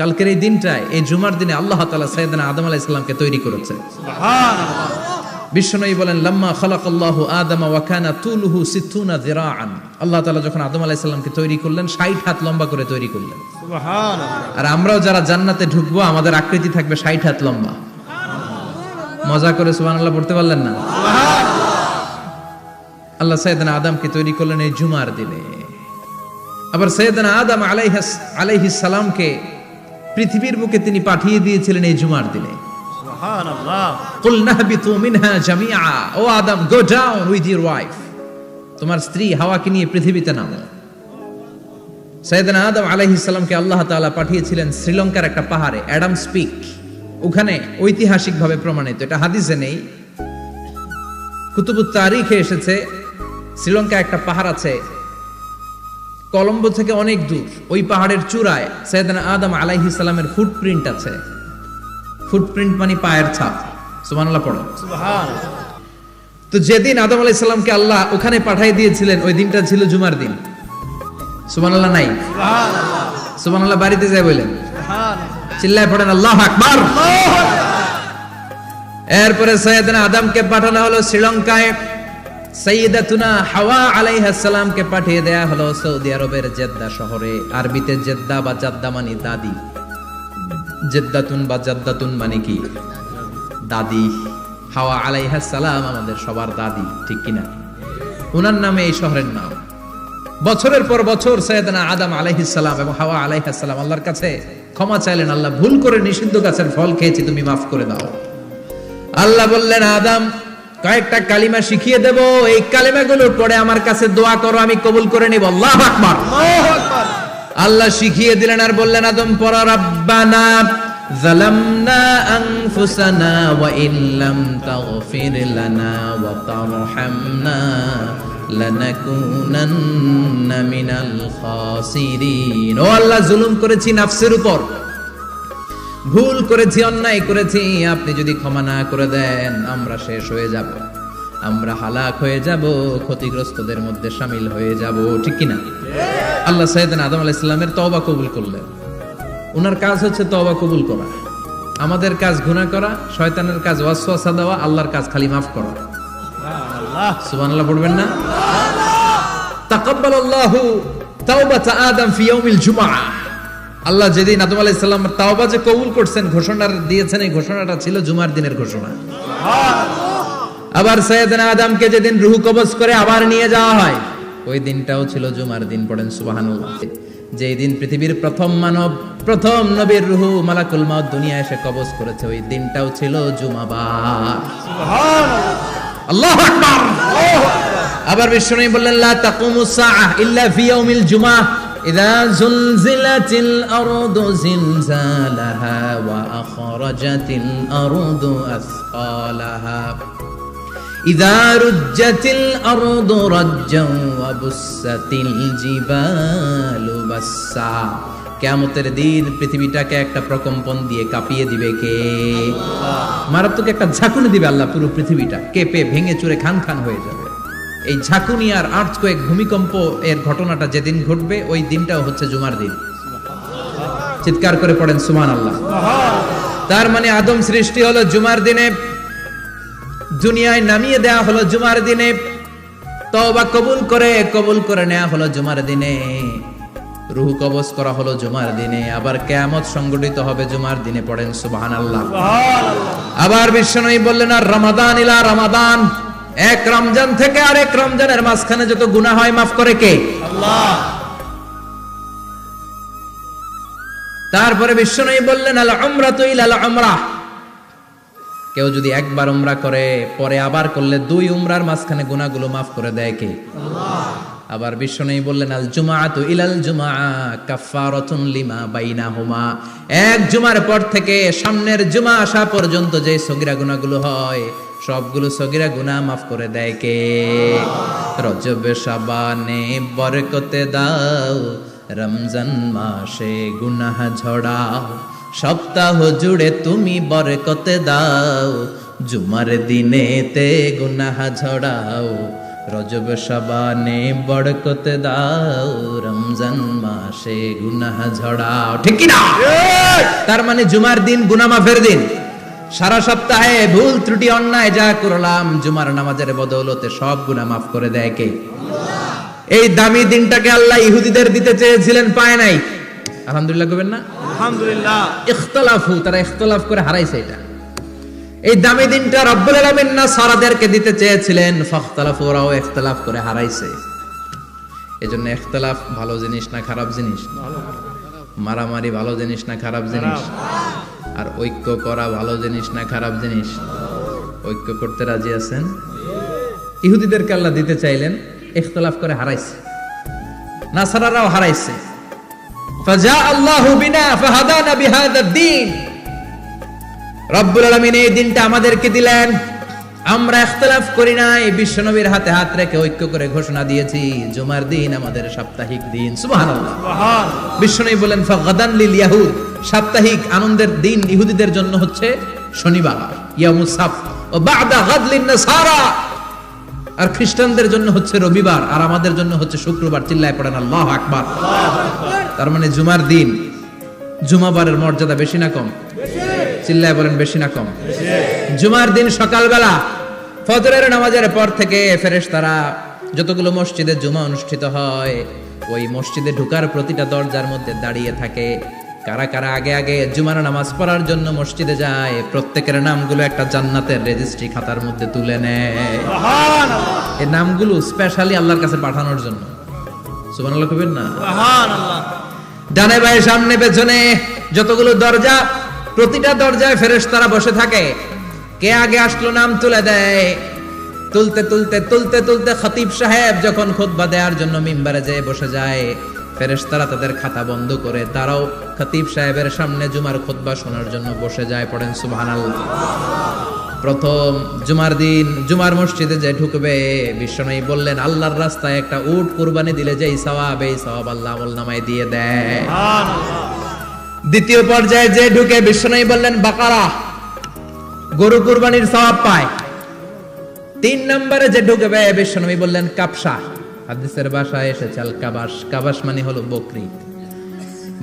কালকের এই দিনটায়, এই জুমার দিনে আল্লাহ তাআলা সাইয়েদনা আদম আলাইহিস সালামকে তৈরি করেছে। সুবহানাল্লাহ। বিশ্বনবী বলেন, লাম্মা খালাকাল্লাহু আদম ওয়া কানা তুলুহু 60 যিরাআন। আল্লাহ তাআলা যখন আদম আলাইহিস সালামকে তৈরি করলেন 60 হাত লম্বা করে তৈরি করলেন। সুবহানাল্লাহ। আর আমরাও যারা জান্নাতে ঢুকবো আমাদের আকৃতি থাকবে 60 হাত লম্বা। মজা করে সুবহানাল্লাহ পড়তে পারলেন না? আল্লাহ সাইয়েদনা আদমকে তৈরি করলেন এই জুমার দিনে। আবার সাইয়েদনা আদম আলাইহিস সালামকে পৃথিবীর বুকে তিনি পাঠিয়ে দিয়েছিলেন এই জুমার দিনে। সুবহানাল্লাহ। কুল নাহবিতু মিনহা জামিআ, ও Adam, go down with your wife, তোমার স্ত্রী হাওয়াকে নিয়ে পৃথিবীতে নামো। সাইয়েদনা আদম আলাইহিস সালামকে আল্লাহ তাআলা পাঠিয়েছিলেন শ্রীলঙ্কার একটা পাহাড়ে, অ্যাডামস পিক। ওখানে ঐতিহাসিকভাবে প্রমাণিত, এটা হাদিসে নেই, কুতুবুত তারিখে এসেছে। শ্রীলঙ্কায় একটা পাহাড় আছে, কলম্বো থেকে অনেক দূর। ওই পাহাড়ের চূড়ায় সাইয়েদনা আদম আলাইহিস সালামের ফুটপ্রিন্ট আছে। ফুটপ্রিন্ট মানে পায়ের ছাপ। সুবহানাল্লাহ পড়ো। সুবহানাল্লাহ। তো যেদিন আদম আলাইহিস সালামকে আল্লাহ ওখানে পাঠিয়ে দিয়েছিলেন, ওই দিনটা ছিল জুমার দিন। সুবহানাল্লাহ নাই? সুবহানাল্লাহ। সুবহানাল্লাহ বাড়িতে যায় বলেন, সুবহানাল্লাহ। চিল্লায় পড়েন আল্লাহু আকবার। এরপরে সাইয়েদনা আদমকে পাঠানো হলো শ্রীলঙ্কায়। সাইয়্যিদাতুনা হাওয়া আলাইহিস সালামকে পাঠিয়ে দেয়া হলো সৌদি আরবের জেদ্দা শহরে। আরবিতে জেদ্দা বা জাদ্দা মানে দাদি। জেদ্দাতুন বা জাদ্দাতুন মানে কি? দাদি। হাওয়া আলাইহিস সালাম আমাদের সবার দাদি, ঠিক কিনা? ওনার নামে এই শহরের নাম। বছরের পর বছর সাইয়েদনা আদম আলাইহিস সালাম এবং হাওয়া আলাইহিস সালাম আল্লাহর কাছে ক্ষমা চাইলেন, আল্লাহ ভুল করে নিষিদ্ধ গাছের ফল খেয়েছি, তুমি মাফ করে দাও। আল্লাহ বললেন, আদম, কয়েকটা কালিমা শিখিয়ে দেব, এই কালিমাগুলো পড়ে আমার কাছে দোয়া করো, আমি কবুল করে নিব। আল্লাহু আকবার। আল্লাহু আকবার। আল্লাহ শিখিয়ে দিলেন আর বললেন, আদম পড়ো, রাব্বানা যালামনা আনফুসানা ওয়া ইল্লাম তাগফির লানা ওয়া তারহামনা লানাকুনান্না মিনাল খাসিরিন। ও আল্লাহ, জুলুম করেছি নাফসের উপর, ভুল করেছি, অন্যায় করেছি, আপনি যদি ক্ষমা না করে দেন আমরা শেষ হয়ে যাব, আমরা হালাক হয়ে যাব, ক্ষতিগ্রস্তদের মধ্যে শামিল হয়ে যাব, ঠিক কিনা? আল্লাহ সাইয়েদনা আদম আলাইহিস সালামের তওবা কবুল করলেন। ওনার কাজ হচ্ছে তওবা কবুল করা। আমাদের কাজ গুনাহ করা, শয়তানের কাজ ওয়াসওয়াসা দেওয়া, আল্লাহর কাজ খালি মাফ করা। সুবহানাল্লাহ। সুবহানাল্লাহ পড়বেন না? তাকাব্বালাল্লাহু তাওবাতা আদম ফি ইয়াউমিল জুমআহ। আল্লাহ যেদিন আদম আলাইহিস সালামের তাওবা যে কবুল করছেন, ঘোষণা দিয়েছেন, এই ঘোষণাটা ছিল জুমার দিনের ঘোষণা। আবার সাইয়েদনা আদমকে যেদিন রূহ কবজ করে আবার নিয়ে যাওয়া হয়, ওই দিনটাও ছিল জুমার দিন। পড়েন সুবহানাল্লাহ। যেই দিন পৃথিবীর প্রথম মানব, প্রথম নবীর রূহ মালাকুল মাউত দুনিয়ায় এসে কবজ করেছে, ওই দিনটাও ছিল জুমাবার। সুবহানাল্লাহ। আল্লাহু আকবার। আবার বিশ্বনবী বললেন, লা তাকুমুস সাআহ ইল্লা ফি ইয়াউমিল জুমআহ ইযা যুলজিলাতিল আরদু জিলজালাহা ওয়া আখরাজাতিল আরদু আসকালাহা ইযা রুজ্জাতিল আরদু রাজ্জান ওয়া বুসাতিল জিবালু বাসসা। কিয়ামতের দিন পৃথিবীটাকে একটা প্রকম্পন দিয়ে কাঁপিয়ে দিবে কে? মারাত্মক একটা ঝাঁকুনি দিবে আল্লাহ, পুরো পৃথিবীটা কেঁপে ভেঙে চুরে খান খান হয়ে যাবে। এই ঝাঁকুনি আর আর্থকোয়েক, ভূমিকম্প এর ঘটনাটা যেদিন ঘটবে, ওই দিনটাও হচ্ছে জুমার দিন। চিৎকার করে পড়েন সুবহানাল্লাহ। তার মানে আদম সৃষ্টি হলো জুমার দিনে, দুনিয়ায় নামিয়ে দেয়া হলো জুমার দিনে, তওবা কবুল করে নেওয়া হলো জুমার দিনে, রূহ কবজ করা হলো জুমার দিনে, আবার কিয়ামত সংগঠিত হবে জুমার দিনে। পড়েন সুবহানাল্লাহ। আবার বিশ্বনবী বললেন, আর রমাদান ইলা রমাদান, এক রমজান থেকে আরেক রমজানের মাঝখানে যত গুনাহ হয় মাফ করে কে? আল্লাহ। তারপরে বিশ্বনবী বললেন, আল উমরাতু ইলাল উমরাহ, কেউ যদি একবার উমরা করে পরে আবার করলে 2 উমরার মাঝখানে গুনাহগুলো মাফ করে দেয় কে? আল্লাহ। আবার বিশ্বনবী বললেন, আল জুমআতু ইলাল জুমআ কাফফারাতুন লিমা বাইনাহুমা, এক জুমার পর থেকে সামনের জুমা আসা পর্যন্ত যে সগীরা গুনাহগুলো হয়, সবগুলো সগীরা গুনাহ মাফ করে দেয় কে? রজব শাবানে বরকতে দাও, রমজান মাসে গুনাহ ঝড়াও, সপ্তাহ জুড়ে তুমি বরকতে দাও, জুমার দিনেতে গুনাহ ঝড়াও, রজব শাবানে বরকতে দাও, রমজান মাসে গুনাহ ঝড়াও, ঠিক কি না? তার মানে জুমার দিন গুনাহ মাফের দিন। সারা সপ্তাহে ভুল ত্রুটি অন্যায় যা করলাম জুমার নামাজের বদৌলতে সব গুনাহ মাফ করে দেয় কে? এই দামি দিনটাকে আল্লাহ ইহুদিদের দিতে চেয়েছিলেন, পায় নাই। আলহামদুলিল্লাহ কইবেন না? আলহামদুলিল্লাহ। ইখতিলাফু, তারা ইখতিলাফ করে হারাইছে এটা। এই দামি দিনটা রব্বুল আলামিন নাসারাদেরকে দিতে চেয়েছিলেন, ফাখতালাফু, ওরাও ইখতিলাফ করে হারাইছে। এজন্য ইখতিলাফ ভালো জিনিস না খারাপ জিনিস? মারামারি ভালো জিনিস না খারাপ জিনিস? আর ঐক্য করা ভালো জিনিস না খারাপ জিনিস? ঐক্য করতে রাজি আছেন? ইহুদিদেরকে আল্লাহ দিতে চাইলেন, ইখতিলাফ করে হারাইছে। নাসারারাও হারাইছে। ফাজা আল্লাহু বিনা ফাহাদানা বিহাদা দ্বীন। রব্বুল আলামিন এই দিনটা আমাদেরকে দিলেন, আমরা ইখতিলাফ করি নাই, বিশ্বনবীর হাতে হাত রেখে ঐক্য করে ঘোষণা দিয়েছি জুমার দিন আমাদের সাপ্তাহিক দিন। সুবহানাল্লাহ। বিশ্বনবী বলেন ফাগাদান লিল ইয়াহুদ, সাপ্তাহিক আনন্দের দিন ইহুদিদের জন্য হচ্ছে শনিবার, ইয়ামুস সাবত, ও বা'দা গাদ লিন নাসারা, আর খ্রিস্টানদের জন্য হচ্ছে রবিবার, আর আমাদের জন্য হচ্ছে শুক্রবার। চিল্লায় পড়েন আল্লাহু আকবার। তার মানে জুমার দিন, জুমাবারের মর্যাদা বেশি না কম? চিল্লায় বলেন বেশি না কম? জুমার দিন সকালবেলা ফজরের নামাজের পর থেকে ফেরেশতারা যতগুলো মসজিদে জুমা অনুষ্ঠিত হয় ওই মসজিদে ঢোকার প্রতিটা দরজার মধ্যে দাঁড়িয়ে থাকে। কারা কারা আগে আগে জুমার নামাজ পড়ার জন্য মসজিদে যায়, প্রত্যেকের নামগুলো একটা জান্নাতের রেজিস্ট্রি খাতার মধ্যে তুলে নেয়। এই নামগুলো স্পেশালি আল্লাহর কাছে পাঠানোর জন্য। সুবহানাল্লাহ কইবেন না? সুবহানাল্লাহ। ডানে বায়ে সামনে পেছনে যতগুলো দরজা, প্রতিটা দরজায় ফেরেশতারা বসে থাকে। কে আগে আসলো নাম তুলে দেয়। তুলতে তুলতে তুলতে তুলতে খতিব সাহেব যখন খুতবা দেওয়ার জন্য মিম্বারে যেয়ে বসে যায়, ফেরেশতারা তাদের খাতা বন্ধ করে তারাও খতিব সাহেবের সামনে জুমার খুতবা শোনার জন্য বসে যায়। পড়েন সুবহানাল্লাহ। প্রথম জুমার দিন জুমার মসজিদে যে ঢুকবে, বিশ্বনবী বললেন আল্লাহর রাস্তায় একটা উট কুরবানি দিলে যেই সওয়াব, এই সওয়াব আল্লাহ আমলনামায় দিয়ে দেয়। দ্বিতীয় পর্যায়ে যে ঢুকে, বিশ্বনবী বললেন বাকারা, গরু কুরবানির সওয়াব পায়। 3 নম্বরে যে ঢুকবে, বিশ্বনবী বললেন কাবসা, হাদিসের ভাষায় এসেছে আল কাবাস, কাবাস মানে হলো বকরি,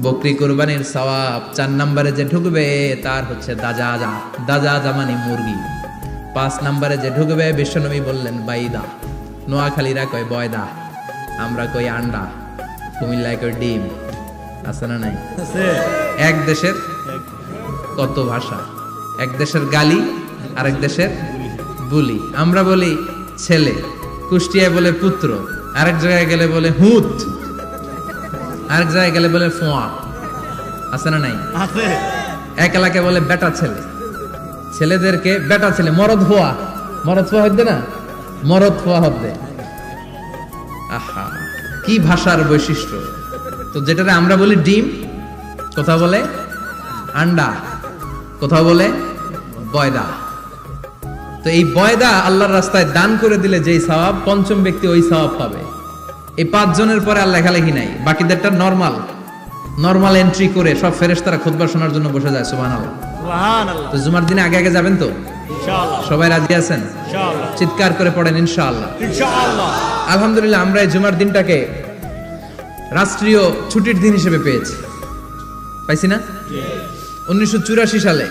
বকরি কুরবানির সওয়াব। 4 নম্বরে যে ঢুকবে তার হচ্ছে দাজাজা, দাজাজা মানে মুরগি। 5 নম্বরে যে ঢুকবে, বিশ্বনবী বললেন বাইদা, নোয়াখালীরা কয় বয়দা, আমরা কই আন্ডা, কুমিল্লায় কই ডিম। আছে না নাই? এক দেশের কত ভাষা, এক দেশের গালি আরেক দেশের বুলি। আমরা বলি ছেলে, কুষ্টিয়ায় বলে পুত্র, আরেক জায়গায় গেলে বলে হুত, আরেক জায়গায় গেলে বলে ফোয়া। আছে না নাই? আছে। এক এলাকায় বলে বেটা ছেলে, ছেলেদেরকে বেটা ছেলে। মরদ হওয়া, মরদ ফোয়া হদ্দে না, মরদ ফোয়া হদ্দে। আহা, কি ভাষার বৈশিষ্ট্য। তো যেটারে আমরা বলি ডিম, কোথাও বলে আন্ডা, কোথাও বলে বয়দা। তো এই বয়দা আল্লাহর রাস্তায় দান করে দিলে যেই সওয়াব, পঞ্চম ব্যক্তি ওই সওয়াব পাবে। এই 5 জনের পরে আর লেখালেখি নাই, বাকিদেরটা নরমাল এন্ট্রি করে সব ফেরেশতারা খুতবা শোনার জন্য বসে যায়। সুবহানাল্লাহ। সুবহানাল্লাহ। তো জুমার দিনে আগে আগে যাবেন তো? ইনশাআল্লাহ। সবাই রাজি আছেন? ইনশাআল্লাহ। চিৎকার করে পড়েন ইনশাআল্লাহ। ইনশাআল্লাহ। আলহামদুলিল্লাহ, আমরা এই জুমার দিনটাকে রাষ্ট্রীয় ছুটির দিন হিসেবে পেয়েছি, পাইছি না? 1984 সালে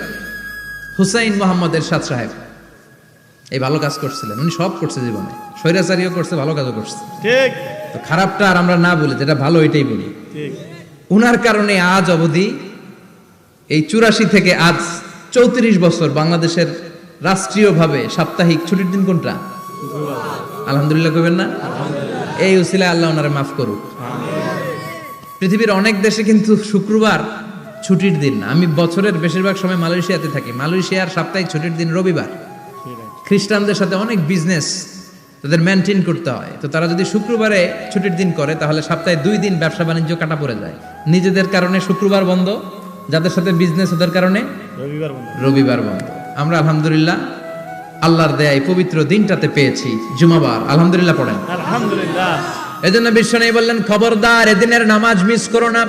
হুসাইন মোহাম্মদ এরশাদ সাহেব এই ভালো কাজ করছিলেন। উনি সব করছে জীবনে, স্বৈরাচারীও করছে, ভালো কাজও করছে। ঠিক। তো খারাপটা আর আমরা না বলি, যেটা ভালো এটাই বলি। ঠিক। উনার কারণে আজ অবধি এই 84 থেকে আজ 34 বছর বাংলাদেশের রাষ্ট্রীয়ভাবে সাপ্তাহিক ছুটির দিন কোনটা? আলহামদুলিল্লাহ কইবেন না? এই উসিলায় আল্লাহ ওনারে মাফ করুক। পৃথিবীর অনেক দেশে কিন্তু শুক্রবার ছুটির দিন না। আমি বছরের বেশিরভাগ সময় মালয়েশিয়াতে থাকি। মালয়েশিয়ার সাপ্তাহিক ছুটির দিন রবিবার। খ্রিস্টানদের সাথে অনেক বিজনেস তাদের মেনটেন করতে হয়। তো তারা যদি শুক্রবারে ছুটির দিন করে তাহলে সপ্তাহে 2 দিন ব্যবসা বাণিজ্য কাটা পড়ে যায়। নিজেদের কারণে শুক্রবার বন্ধ, যাদের সাথে বিজনেস ওদের কারণে রবিবার বন্ধ। আমরা আলহামদুলিল্লাহ আল্লাহর দেয়ায় পবিত্র দিনটাতে পেয়েছি জুমাবার। আলহামদুলিল্লাহ পড়েন আলহামদুলিল্লাহ। এজন্য বিশ্বনবী বললেন খবরদার এদিনের নামাজ মিস করো না।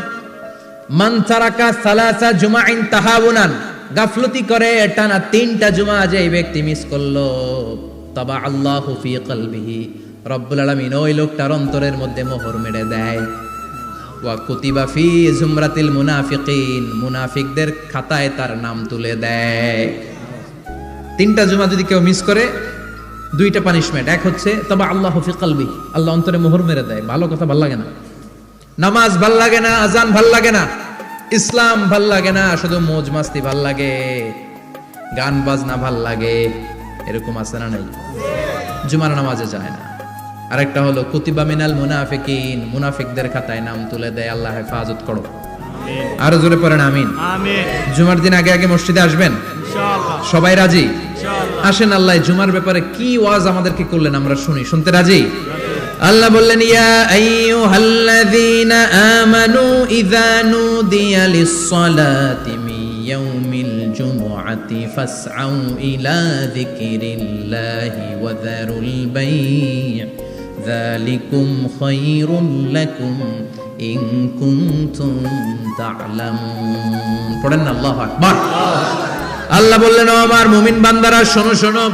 মান তারাকা সালাসা জুমাইন তাহাউনান, গাফলতি করে টানা 3টা জুমা যে ব্যক্তি মিস করলো, তাবা আল্লাহু ফি কলবিহি, রব্বুল আলামিন ওই লোকটার অন্তরের মধ্যে মোহর মেরে দেয়। ওয়া কুতিবা ফি জুমরাতিল মুনাফিকিন, মুনাফিকদের খাতায় তার নাম তুলে দেয়। 3টা জুমা যদি কেউ মিস করে 2টা পানিশমেন্ট। এক হচ্ছে তবে আল্লাহ ফি কলবি, আল্লাহ অন্তরে মোহর মেরে দেয়। ভালো কথা ভাল লাগে না, নামাজ ভাল লাগে না, আজান ভাল লাগে না, ইসলাম ভাল লাগে না, শুধু মৌজ মাস্তি ভাল লাগে, গান বাজনা ভাল লাগে, এরকম আছে না নাই? জুমার নামাজে যায় না। আরেকটা হলো কুতিবা মিনাল মুনাফিকিন, মুনাফিকদের খাতায় নাম তুলে দেয়। আল্লাহ হেফাজত করো। আরো জোরে পড়েন আমিন। আমিন। জুমার দিন আগে আগে মসজিদে আসবেন ইনশাআল্লাহ। সবাই রাজি? ইনশাআল্লাহ। আসেন আল্লাহ জুমার ব্যাপারে কি ওয়াজ আমাদেরকে করলেন আমরা শুনি। শুনতে রাজি? আল্লাহ বললেন ইয়া আইয়ুহাল্লাযীনা আমানু ইযা নুদিয়া লিস-সালাতি মিন ইয়াউমিল জুমআতি ফাসআউ ইলা যিকরিল্লাহি ওয়া যারুল বাই' যালিকুম খায়রুল লাকুম ইন কুনতুম তা'লামুন। পড়েন না আল্লাহু আকবার। আল্লাহ বললেন ও আমার মুমিন বান্দারা শোনো শোনো,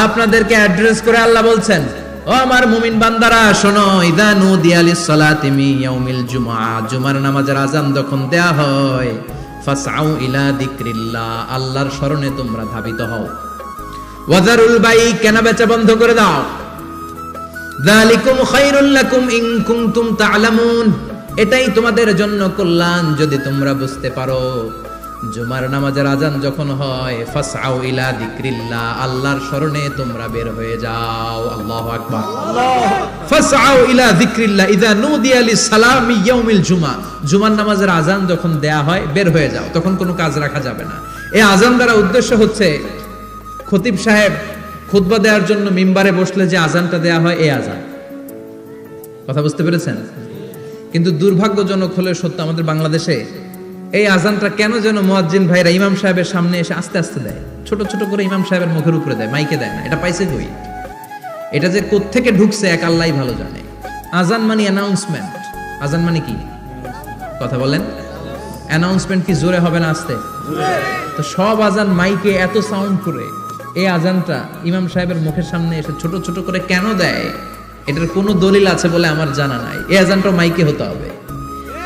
আপনাদেরকে অ্যাড্রেস করে আল্লাহ বলছেন ও আমার মুমিন বান্দারা শোনো, ইযা নুদিয়া লিস-সালাতি মিন ইয়াউমিল জুমআ, জুমার নামাজের আযান যখন দেয়া হয়, ফাসআউ ইলা যিকরিল্লাহ, আল্লাহর স্মরণে তোমরা ধাবিত হও। ওয়া যারুল বাই', কেনা বেচা বন্ধ করে দাও। যালিকুম খায়রুল লাকুম ইন কুনতুম তা'লামুন, এটাই তোমাদের জন্য কল্যাণ যদি তোমরা বুঝতে পারো। জুমার নামাজের আযান যখন হয়, ফাসআউ ইলা যিকরিল্লাহ, আল্লাহর স্মরণে তোমরা বের হয়ে যাও। আল্লাহু আকবার। ফাসআউ ইলা যিকরিল্লাহ ইযা নুদিয়া লিস-সালামি ইয়াউমিল জুমআ, জুমার নামাজের আযান যখন দেয়া হয় বের হয়ে যাও, তখন কোনো কাজ রাখা যাবে না। এই আযান দ্বারা উদ্দেশ্য হচ্ছে খতিব সাহেব খুতবা দেওয়ার জন্য মিম্বারে বসলে যে আযানটা দেয়া হয় এই আযান। কথা বুঝতে পেরেছেন? কিন্তু দুর্ভাগ্যজনক হলে সত্য, আমাদের বাংলাদেশে এই আযানটা কেন যেন মুয়াজ্জিন ভাইরা ইমাম সাহেবের সামনে এসে আস্তে আস্তে দেয়, ছোট ছোট করে ইমাম সাহেবের মুখের উপরে দেয়, মাইকে দেয় না। এটা পাইছে কই? এটা যে কোত্থেকে ঢুকছে এক আল্লাহই ভালো জানে। আযান মানে অ্যানাউন্সমেন্ট। আযান মানে কি? কথা বলেন। অ্যানাউন্সমেন্ট কি জোরে হবে না আস্তে? তো সব আযান মাইকে এত সাউন্ড করে, এই আযানটা ইমাম সাহেবের মুখের সামনে এসে ছোট ছোট করে কেন দেয়? এটার কোনো দলিল আছে বলে আমার জানা নাই। এই আযানটা মাইকে হতে হবে।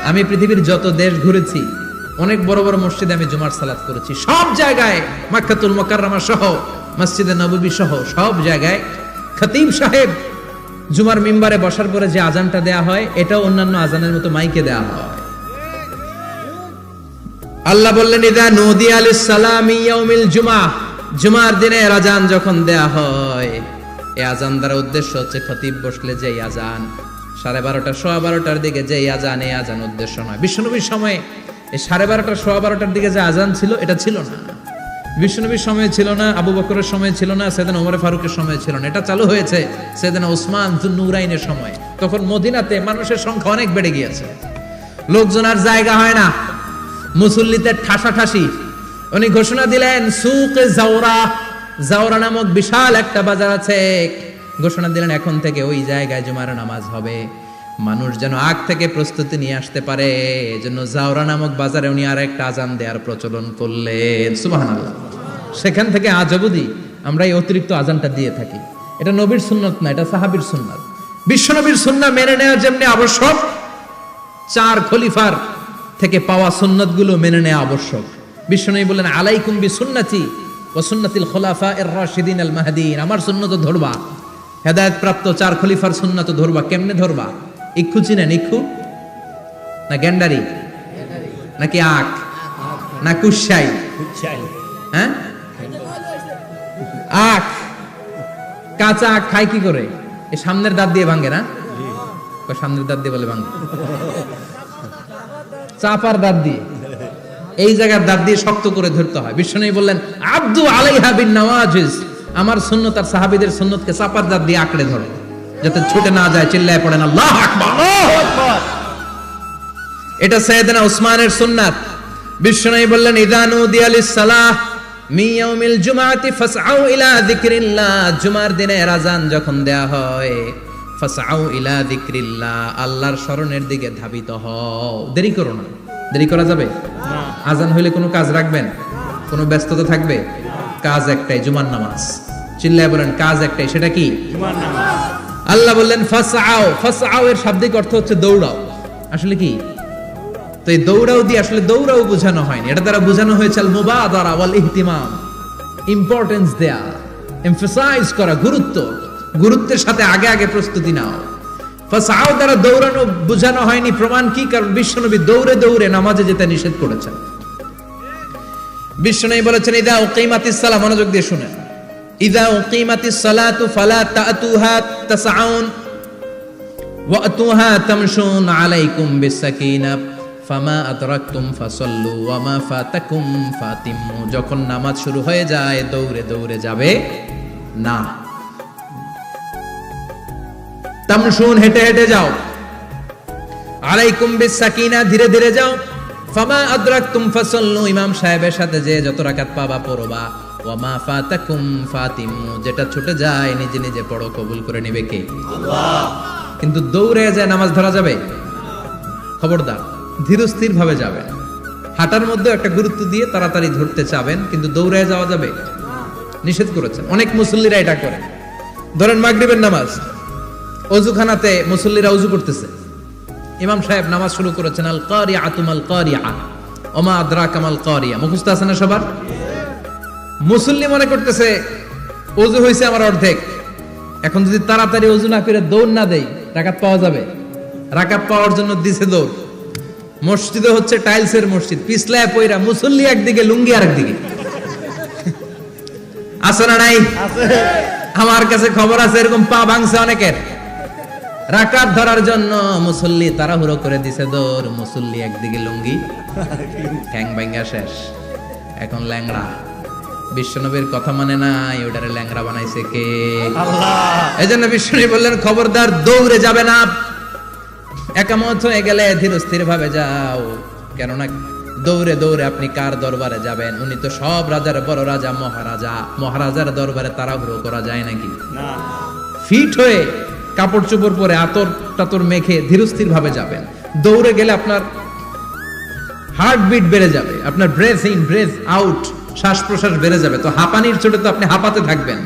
আমি পৃথিবীর যত দেশ ঘুরেছি, অনেক বড় বড় মসজিদে আমি জুমার সালাত করেছি, সব জায়গায় মক্কাতুল মুকাররমা সহ মসজিদে নববী সহ সব জায়গায় খতিব সাহেব জুমার মিম্বারে বসার পরে যে আযানটা দেয়া হয়, এটাও অন্যান্য আযানের মতো মাইকে দেয়া হয়। আল্লাহ বললেন ইযা নুদিয়া লিস-সালামি ইয়াউমিল জুমআ, জুমার দিনে আযান যখন দেয়া হয়, এই আযান দ্বারা উদ্দেশ্য হচ্ছে খতিব বসলে যে আযান 12:30 সোয়া 12টার দিকে যে আযান, এই আযান উদ্দেশ্য নয়। বিশ্বনবীর সময়ে এই 12:30 সোয়া 12টার দিকে যে আযান ছিল এটা ছিল না। বিশ্বনবীর সময় ছিল না, আবু বকরের সময় ছিল না, সাইয়েদনা ওমর ফারুকের সময় ছিল না। এটা চালু হয়েছে সাইয়েদনা উসমান যুন্নুরাইনের সময়। তখন মদিনাতে মানুষের সংখ্যা অনেক বেড়ে গিয়েছে, লোকজন আর জায়গা হয় না, মুসল্লিদের ঠাসাঠাসি। উনি ঘোষণা দিলেন সুকে জাওরা, জাওরা নামক বিশাল একটা বাজার আছে, ঘোষণা দিলেন এখন থেকে ওই জায়গায় জুমার নামাজ হবে। মানুষ যেন আগ থেকে প্রস্তুতি নিয়ে আসতে পারে, এজন্য জাওরা নামক বাজারে উনি আর একটা আযান দেওয়ার প্রচলন করলেন। সুবহানাল্লাহ। সেখান থেকে আজ অবধি আমরা এই অতিরিক্ত আযানটা দিয়ে থাকি। এটা নবীর সুন্নাত না, এটা সাহাবীর সুন্নাত। বিশ্বনবীর সুন্নাহ মেনে নেওয়া যেমনি আবশ্যক, 4 খলিফার থেকে পাওয়া সুন্নাতগুলো মেনে নেওয়া আবশ্যক। বিশ্বনবী বললেন আলাইকুম বিসুন্নতি ওয়া সুন্নাতিল খুলাফায়ে রাশিদিন আল মাহদিয়িন, আমার সুন্নাত ধরবা, হেদায়েত প্রাপ্ত 4 খলিফার সুন্নাত ধরবা। কেমনে ধরবা? ইক্ষু চিনেন? ইক্ষু না গ্যান্ডারি নাকি আখ না কুশাই? হ্যাঁ, আখ। কাঁচা আখ খায় কি করে? এই সামনের দাঁত দিয়ে ভাঙে না? সামনের দাঁত দিয়ে বলে ভাঙে, চাপার দাঁত দিয়ে, এই জায়গার দাঁত দিয়ে শক্ত করে ধরতে হয়। বিশ্বনবী বললেন আব্দু আলাইহা বিন নওয়াজিজ, আমার সুন্নাত আর সাহাবীদের সুন্নাতকে চাপার দাঁত দিয়ে আঁকড়ে ধরো, যাতে ছুটে না যায়। চিল্লায় পড়েন আল্লাহু আকবার। এটা সাইয়েদনা উসমানের সুন্নাত। বিশ্বনবী বললেন ইযা নুদিয়া লিস-সালাহ মিন ইয়াউমিল জুমআতি ফাসআউ ইলা যিকরিল্লাহ, জুমার দিনে আযান যখন দেয়া হয়, ফাসআউ ইলা যিকরিল্লাহ, আল্লাহর স্মরণের দিকে ধাবিত হও। দেরি করো না। দেরি করা যাবে না। আযান হইলে কোনো কাজ রাখবেন? কোনো ব্যস্ততা থাকবে? কাজ একটাই, জুমার নামাজ। চিল্লায় বলেন কাজ একটাই, সেটা কি? জুমার নামাজ। আল্লাহ বললেন ফাসআউ, ফাসআউ এর শাব্দিক অর্থ হচ্ছে দৌড়াও। আসলে কি? তো এই দৌড়াও দিয়ে আসলে দৌড়াও বোঝানো হয়নি, এটা দ্বারা বোঝানো হয়েছে আল মুবাদারা ওয়াল ইহতিমাম, ইম্পর্টেন্স দেয়া, এমফাসাইজ করা, গুরুত্বের সাথে আগে আগে প্রস্তুতি নাও। ফাসাও দ্বারা দৌড়ানো বোঝানো হয়নি, প্রমাণ কি? কারণ বিশ্বনবী দৌড়ে দৌড়ে নামাজে যেতে নিষেধ করেছেন। বিশ্বনবী বলেছেন ইদা উকিমাতিস সালাহ, মনোযোগ দিয়ে শুনেন, ইদা উকিমাতিস সালাতু ফালা তাতুহা তাসআউন ওয়া আতুহা তামশুন আলাইকুম বিসাকিনা ফামা আদরাকতুম ফাসাল্লু ওয়া মা ফাতাকুম ফাতিমু। যখন নামাজ শুরু হয়ে যায় দৌড়ে দৌড়ে যাবে না, তামশুন হেঁটে হেঁটে যাও, আলাইকুম বিসাকিনা ধীরে ধীরে যাও, ফামা আদরাকতুম ফাসাল্লু ইমাম সাহেবের সাথে যে যত রাকাত পাবা পড়বা, ওয়া মা ফাতাকুম ফাতিমু যেটা ছুটে যায় নিজে নিজে পড়ো, কবুল করে নেবে কে? আল্লাহ। কিন্তু দৌড়ে যায় নামাজ ধরা যাবে? খবরদার, ধীরস্থির ভাবে যাবেন। হাঁটার মধ্যে একটা গুরুত্ব দিয়ে তাড়াতাড়ি ধরতে চাবেন, কিন্তু দৌড়ে যাওয়া যাবে? নিষেধ করেছেন। অনেক মুসল্লিরা এটা করে। ধরেন মাগরিবের নামাজ, ওযুখানাতে মুসল্লিরা ওযু করতেছে, ইমাম সাহেব নামাজ শুরু করেছেন, আল কারিআতু মাল কারিআ ওমা আদরাকা মাল কারিআ, মুখস্থ আছে না সবার? মুসল্লি মনে করতেছে ওযু হইছে আমার অর্ধেক, এখন যদি তাড়াতাড়ি ওযু না করে দৌড় না দেই রাকাত পাওয়া যাবে? রাকাত পাওয়ার জন্য দিছে দৌড়। মসজিদে হচ্ছে টাইলসের মসজিদ, পিছলায় পয়রা মুসল্লি একদিকে, লুঙ্গি আরেকদিকে। আছে না নাই? আমার কাছে খবর আছে এরকম পা ভাঙছে অনেকের। রাকাত ধরার জন্য মুসল্লি তাড়াহুড়ো করে দিছে দৌড়, মুসল্লি একদিকে লুঙ্গি, ঠ্যাং ভাঙা শেষ, এখন ল্যাংড়া। বিশ্বনবীর কথা মানে নাই, ওটারে ল্যাংড়া বানাইছে কে? আল্লাহ। এজন্য বিশ্বনবী বললেন খবরদার দৌড়ে যাবে না, একামত হয়ে গেলে ধীরস্থির ভাবে যাও। কেননা দৌড়ে দৌড়ে আপনি কার দরবারে যাবেন? উনি তো সব রাজার বড় রাজা, মহারাজা। মহারাজার দরবারে তাড়াহুড়ো করা যায় নাকি? না। ফিট হয়ে কাপড় চোপড় পরে আতর টাতর মেখে ধীরস্থির ভাবে যাবেন। দৌড়ে গেলে আপনার হার্টবিট বেড়ে যাবে, আপনার ব্রেথ ইন ব্রেথ আউট, শ্বাস প্রশ্বাস বেড়ে যাবে। তো হাঁপানির চোটে তো আপনি হাঁপাতে থাকবেন।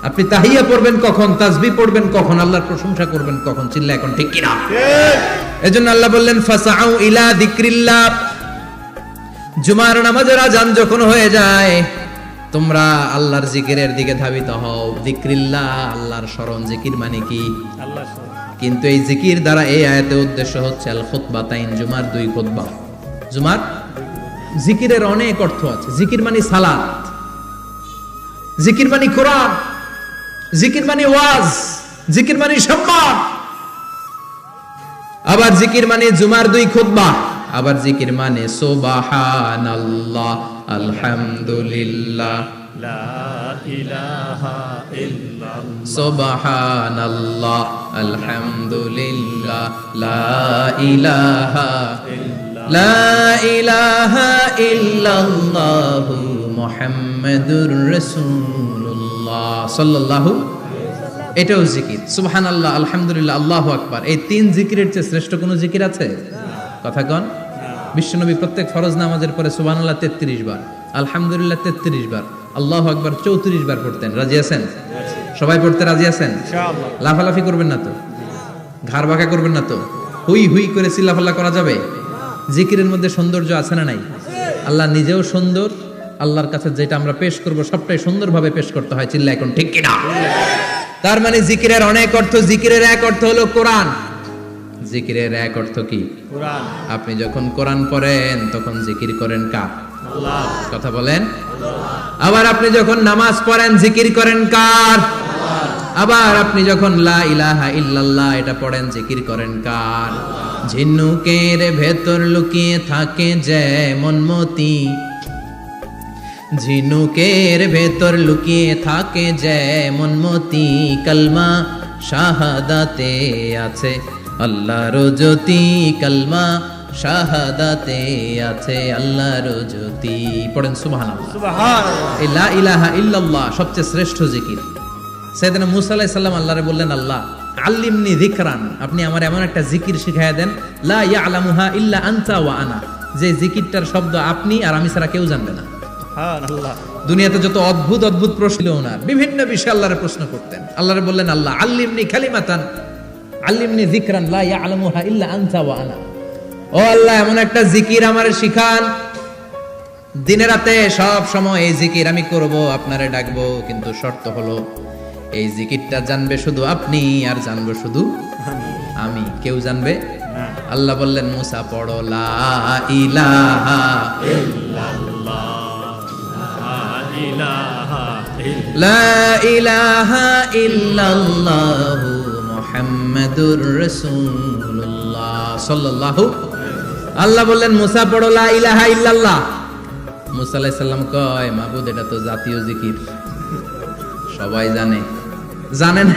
আপনি তাহিয়া পড়বেন কখন, তাসবিহ পড়বেন কখন, আল্লাহর প্রশংসা করবেন কখন? চিল্লা এখন ঠিক কিনা? এজন্য আল্লাহ বললেন ফাসাউ ইলা যিকরিল্লাহ, জুমার নামাজের আযান যখন হয়ে যায় তোমরা আল্লাহর জিকিরের দিকে ধাবিত হও। যিকরিল্লাহ, আল্লাহর স্মরণ। জিকির মানে কি? আল্লাহর স্মরণ। কিন্তু এই জিকির দ্বারা এই আয়াতের উদ্দেশ্য হচ্ছে আল খুতবাতাইন, জুমার দুই খুতবা। জুমার জিকিরের অনেক অর্থ আছে। জিকির মানে সালাত, জিকির মানে কোরআন, জিকির মানে ওয়াজ, জিকির মানে সম্মান। আবার জিকির মানে জুমার দুই খুতবা। আবার জিকির মানে সুবহানাল্লাহ, আলহামদুলিল্লাহ, লা ইলাহা ইল্লাল্লাহ, সুবহানাল্লাহ, আলহামদুলিল্লাহ, লা ইলাহা ইল্লাল্লাহ, লা ইলাহা ইল্লাল্লাহ, মুহাম্মাদুর রাসূলুল্লাহ সাল্লাল্লাহু। এটাও জিকির। সুবহানাল্লাহ, আলহামদুলিল্লাহ, আল্লাহু আকবার। এই তিন জিকিরের চেয়ে শ্রেষ্ঠ কোনো জিকির আছে? কথা কন। বিশ্বনবী প্রত্যেক ফরজ নামাজের পরে সুবহানাল্লাহ 33 বার, আলহামদুলিল্লাহ 33 বার, আল্লাহু আকবার 34 বার পড়তেন। রাজি আছেন? সবাই পড়তে রাজি আছেন? ইনশাআল্লাহ। লাফালাফি করবেন না তো? ঘাড় বাঁকা করবেন না তো? হুই হুই করে চিল্লাফাল্লা করা যাবে? জিকিরের মধ্যে সৌন্দর্য আছে না নাই? আল্লাহ নিজেও সুন্দর, আল্লাহর কাছে যেটা আমরা পেশ করব সবটাই সুন্দরভাবে পেশ করতে হয়। চিল্লা এখন ঠিক কিনা? তার মানে জিকিরের অনেক অর্থ। জিকিরের এক অর্থ হলো কোরআন। জিকিরের এক অর্থ কি? কোরআন। আপনি যখন কোরআন পড়েন তখন জিকির করেন কার? আল্লাহ। কথা বলেন। আবার আপনি যখন নামাজ পড়েন জিকির করেন কার? আল্লাহ। আবার আপনি যখন লা ইলাহা ইল্লাল্লাহ এটা পড়েন জিকির করেন কার? ঝিনুকের ভেতর লুকিয়ে থাকে যেমন মতি, ঝিনুকের ভেতর লুকিয়ে থাকে যেমন মতি, কালমা শাহাদাতে আছে আল্লাহর জ্যোতি, কালমা শাহাদাতে আছে আল্লাহর জ্যোতি। পড়েন সুবহানাল্লাহ। সুবহানাল্লাহ। লা ইলাহা ইল্লাল্লাহ সবচেয়ে শ্রেষ্ঠ জিকির। সাইয়েদনা মুসা আলাইহিস সালাম আল্লাহরে বললেন, আল্লাহ আল্লিমনি যিকরান, আপনি আমার এমন একটা জিকির শিখায়া দেন, লা ইয়ালামুহা ইল্লা আনতা ওয়া আনা, যে জিকিরটার শব্দ আপনি আর আমি ছাড়া কেউ জানবে না। সুবহানাল্লাহ। দুনিয়াতে যত অদ্ভুত অদ্ভুত প্রশ্ন ওনার, বিভিন্ন বিষয়ে আল্লাহরে প্রশ্ন করতেন। আল্লাহরে বললেন, আল্লাহ আল্লিমনি কালিমাতান, আল্লিমনি যিকরান লা ইয়ালামুহা ইল্লা আনতা ওয়া আনা, ও আল্লাহ এমন একটা জিকির আমারে শিখান, দিনে রাতে সব সময় এই জিকির আমি করব, আপনারে ডাকবো, কিন্তু শর্ত হলো এই জিকিরটা জানবে শুধু আপনি আর জানবো শুধু আমি, কেউ জানবে না। আল্লাহ বললেন মুসা পড়ো লা ইলাহা লা ইলাহা ইল্লাল্লাহু মুহাম্মাদুর রাসূলুল্লাহ সাল্লাল্লাহু। আল্লাহ বললেন মুসা পড়ো লা ইলাহা ইল্লাল্লাহ। মুসা আলাইহিস সালাম কয় মাবুদ এটা তো জাতীয় জিকির, সবাই জানে। জানেন